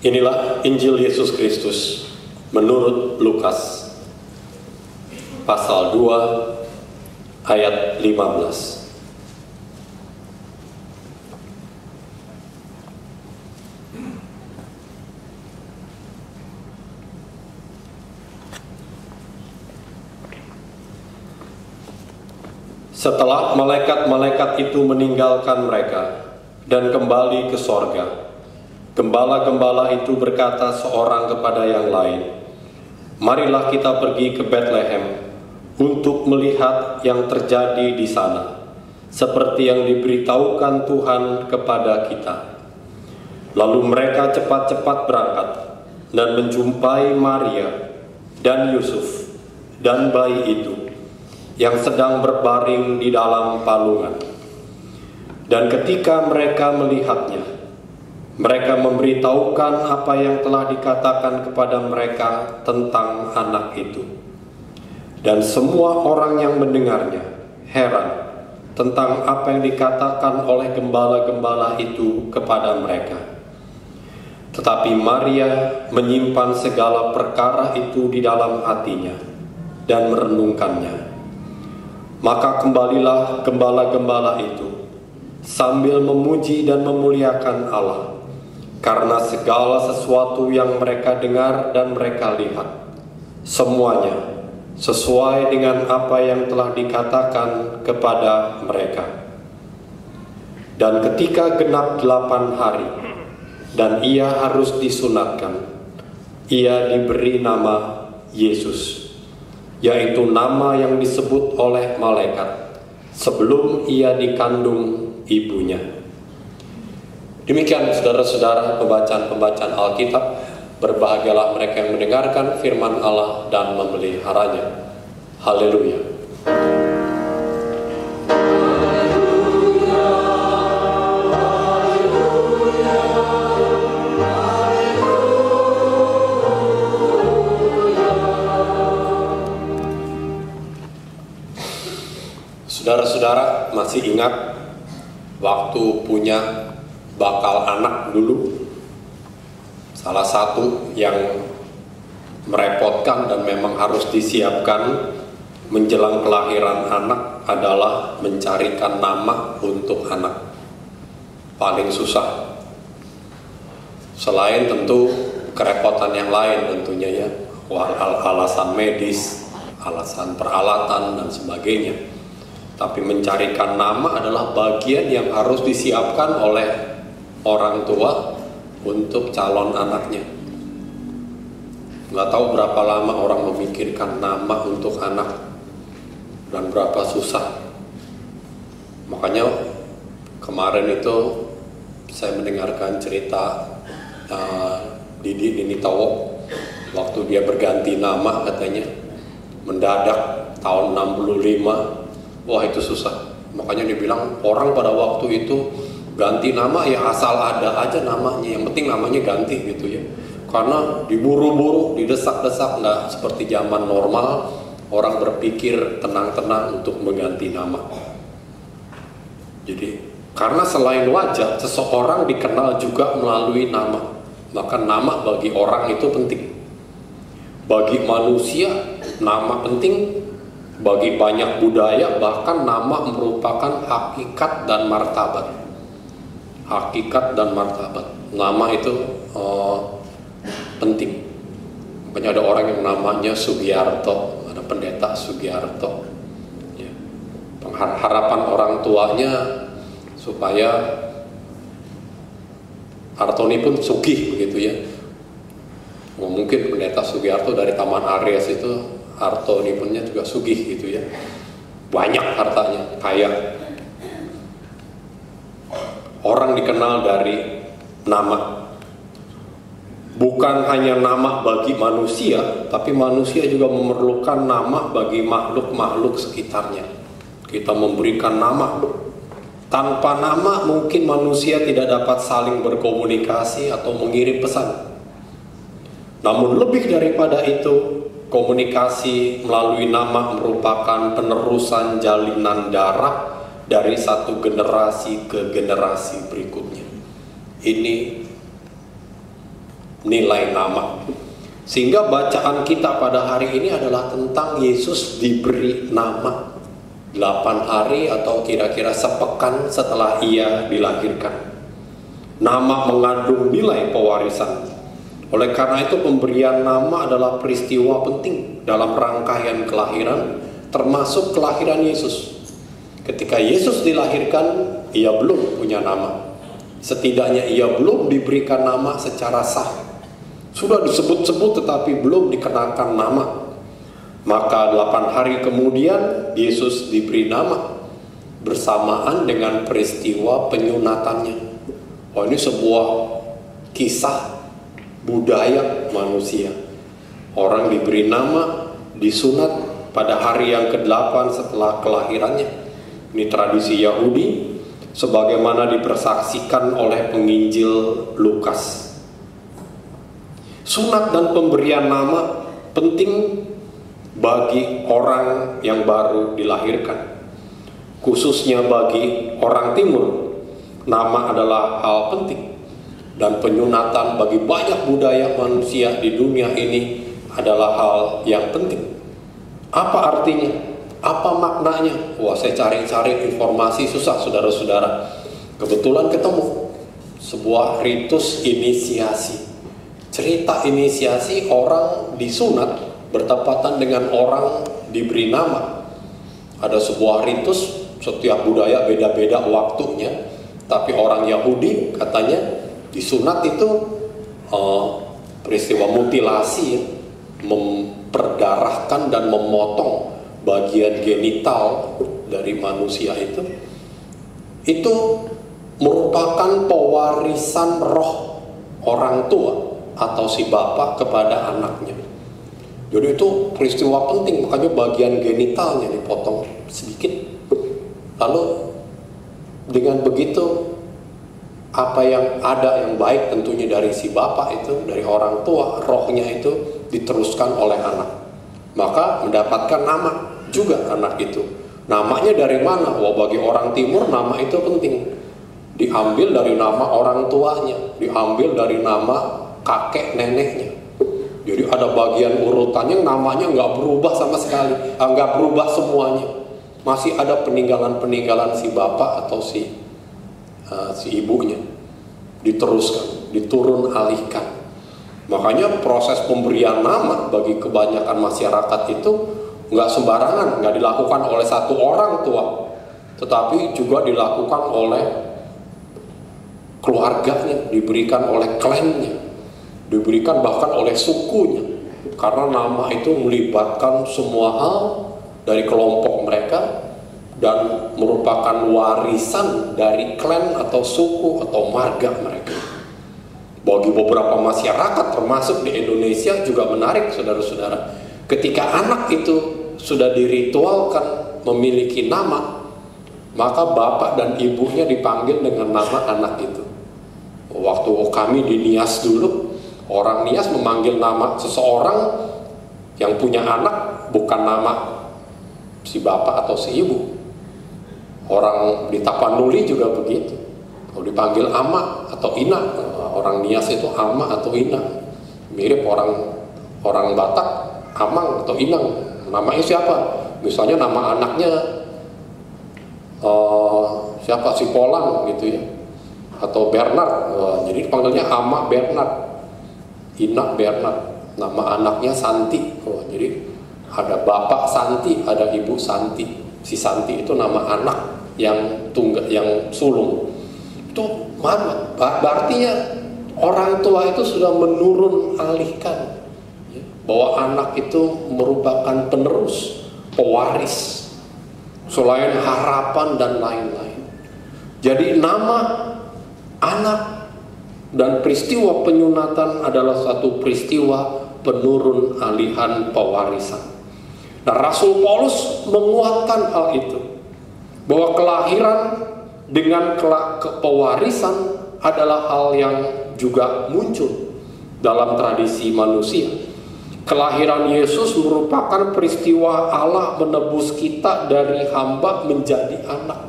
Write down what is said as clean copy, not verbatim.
Inilah Injil Yesus Kristus menurut Lukas pasal 2 ayat 15. Setelah malaikat-malaikat itu meninggalkan mereka dan kembali ke sorga, gembala-gembala itu berkata seorang kepada yang lain, "Marilah kita pergi ke Betlehem untuk melihat yang terjadi di sana, seperti yang diberitahukan Tuhan kepada kita." Lalu mereka cepat-cepat berangkat dan menjumpai Maria dan Yusuf dan bayi itu yang sedang berbaring di dalam palungan. Dan ketika mereka melihatnya, mereka memberitahukan apa yang telah dikatakan kepada mereka tentang anak itu. Dan semua orang yang mendengarnya heran tentang apa yang dikatakan oleh gembala-gembala itu kepada mereka. Tetapi Maria menyimpan segala perkara itu di dalam hatinya dan merenungkannya. Maka kembalilah gembala-gembala itu sambil memuji dan memuliakan Allah karena segala sesuatu yang mereka dengar dan mereka lihat, semuanya sesuai dengan apa yang telah dikatakan kepada mereka. Dan ketika genap 8 hari dan ia harus disunatkan, ia diberi nama Yesus, yaitu nama yang disebut oleh malaikat sebelum ia dikandung ibunya. Demikian saudara-saudara pembacaan Alkitab. Berbahagialah mereka yang mendengarkan firman Allah dan memeliharanya. Haleluya. Saudara-saudara masih ingat waktu punya bakal anak dulu? Salah satu yang merepotkan dan memang harus disiapkan menjelang kelahiran anak adalah mencarikan nama untuk anak. Paling susah. Selain tentu kerepotan yang lain tentunya ya, alasan medis, alasan peralatan dan sebagainya. Tapi mencarikan nama adalah bagian yang harus disiapkan oleh orang tua untuk calon anaknya. Nggak tahu berapa lama orang memikirkan nama untuk anak dan berapa susah. Makanya kemarin itu saya mendengarkan cerita Didi Ninitowo waktu dia berganti nama, katanya mendadak tahun 65. Wah, itu susah. Makanya dibilang orang pada waktu itu ganti nama ya asal ada aja namanya, yang penting namanya ganti gitu ya. Karena diburu-buru, didesak-desak, nggak seperti zaman normal orang berpikir tenang-tenang untuk mengganti nama. Jadi karena selain wajah, seseorang dikenal juga melalui nama. Maka nama bagi orang itu penting. Bagi manusia nama penting. Bagi banyak budaya bahkan nama merupakan hakikat dan martabat. Hakikat dan martabat. Nama itu penting. Makanya ada orang yang namanya Sugiarto, ada pendeta Sugiarto. Ya. Harapan orang tuanya supaya Artoni pun sugih begitu ya. Mungkin pendeta Sugiarto dari Taman Aries itu Artoni punnya juga sugih gitu ya. Banyak hartanya, kaya. Orang dikenal dari nama. Bukan hanya nama bagi manusia, tapi manusia juga memerlukan nama bagi makhluk-makhluk sekitarnya. Kita memberikan nama. Tanpa nama mungkin manusia tidak dapat saling berkomunikasi atau mengirim pesan. Namun lebih daripada itu, komunikasi melalui nama merupakan penerusan jalinan darah dari satu generasi ke generasi berikutnya. Ini nilai nama. Sehingga bacaan kita pada hari ini adalah tentang Yesus diberi nama 8 hari atau kira-kira sepekan setelah ia dilahirkan. Nama mengandung nilai pewarisan. Oleh karena itu pemberian nama adalah peristiwa penting dalam rangkaian kelahiran, termasuk kelahiran Yesus. Ketika Yesus dilahirkan, ia belum punya nama. Setidaknya ia belum diberikan nama secara sah. Sudah disebut-sebut tetapi belum dikenakan nama. Maka 8 hari kemudian Yesus diberi nama bersamaan dengan peristiwa penyunatannya. Oh, ini sebuah kisah budaya manusia. Orang diberi nama, disunat pada hari yang ke-8 setelah kelahirannya. Ini tradisi Yahudi sebagaimana dipersaksikan oleh penginjil Lukas. Sunat dan pemberian nama penting bagi orang yang baru dilahirkan, khususnya bagi orang timur. Nama adalah hal penting, dan penyunatan bagi banyak budaya manusia di dunia ini adalah hal yang penting. Apa artinya? Apa maknanya? Wah, saya cari-cari informasi susah, saudara-saudara. Kebetulan ketemu sebuah ritus inisiasi. Cerita inisiasi orang disunat bertepatan dengan orang diberi nama. Ada sebuah ritus, setiap budaya beda-beda waktunya, tapi orang Yahudi katanya disunat itu peristiwa mutilasi, memperdarahkan dan memotong bagian genital dari manusia itu merupakan pewarisan roh orang tua atau si bapak kepada anaknya. Jadi itu peristiwa penting, makanya bagian genitalnya dipotong sedikit. Lalu dengan begitu apa yang ada yang baik tentunya dari si bapak itu, dari orang tua, rohnya itu diteruskan oleh anak. Maka mendapatkan nama juga anak itu. Namanya dari mana? Wah, bagi orang timur nama itu penting. Diambil dari nama orang tuanya, diambil dari nama kakek neneknya. Jadi ada bagian urutannya namanya nggak berubah sama sekali, nggak berubah semuanya. Masih ada peninggalan-peninggalan si bapak atau si ibunya. Diteruskan, diturun alihkan. Makanya proses pemberian nama bagi kebanyakan masyarakat itu nggak sembarangan, nggak dilakukan oleh satu orang tua, tetapi juga dilakukan oleh keluarganya, diberikan oleh klannya, diberikan bahkan oleh sukunya, karena nama itu melibatkan semua hal dari kelompok mereka dan merupakan warisan dari klan atau suku atau marga mereka. Bagi beberapa masyarakat termasuk di Indonesia juga menarik, saudara-saudara, ketika anak itu sudah diritualkan memiliki nama, maka bapak dan ibunya dipanggil dengan nama anak itu. Waktu kami di Nias dulu, orang Nias memanggil nama seseorang yang punya anak bukan nama si bapak atau si ibu. Orang di Tapanuli juga begitu. Kalau dipanggil ama atau ina, orang Nias itu ama atau ina. Mirip orang Batak, amang atau inang. Namanya siapa? Misalnya nama anaknya siapa, si Polang gitu ya, atau Bernard. Jadi dipanggilnya ama Bernard, ina Bernard. Nama anaknya Santi. Jadi ada bapak Santi, ada ibu Santi. Si Santi itu nama anak yang tunggal, yang sulung. Itu mana? Berarti ya orang tua itu sudah menurun alihkan bahwa anak itu merupakan penerus, pewaris, selain harapan dan lain-lain. Jadi nama anak dan peristiwa penyunatan adalah satu peristiwa penurun alihan pewarisan. Nah, Rasul Paulus menguatkan hal itu, bahwa kelahiran dengan pewarisan adalah hal yang juga muncul dalam tradisi manusia. Kelahiran Yesus merupakan peristiwa Allah menebus kita dari hamba menjadi anak.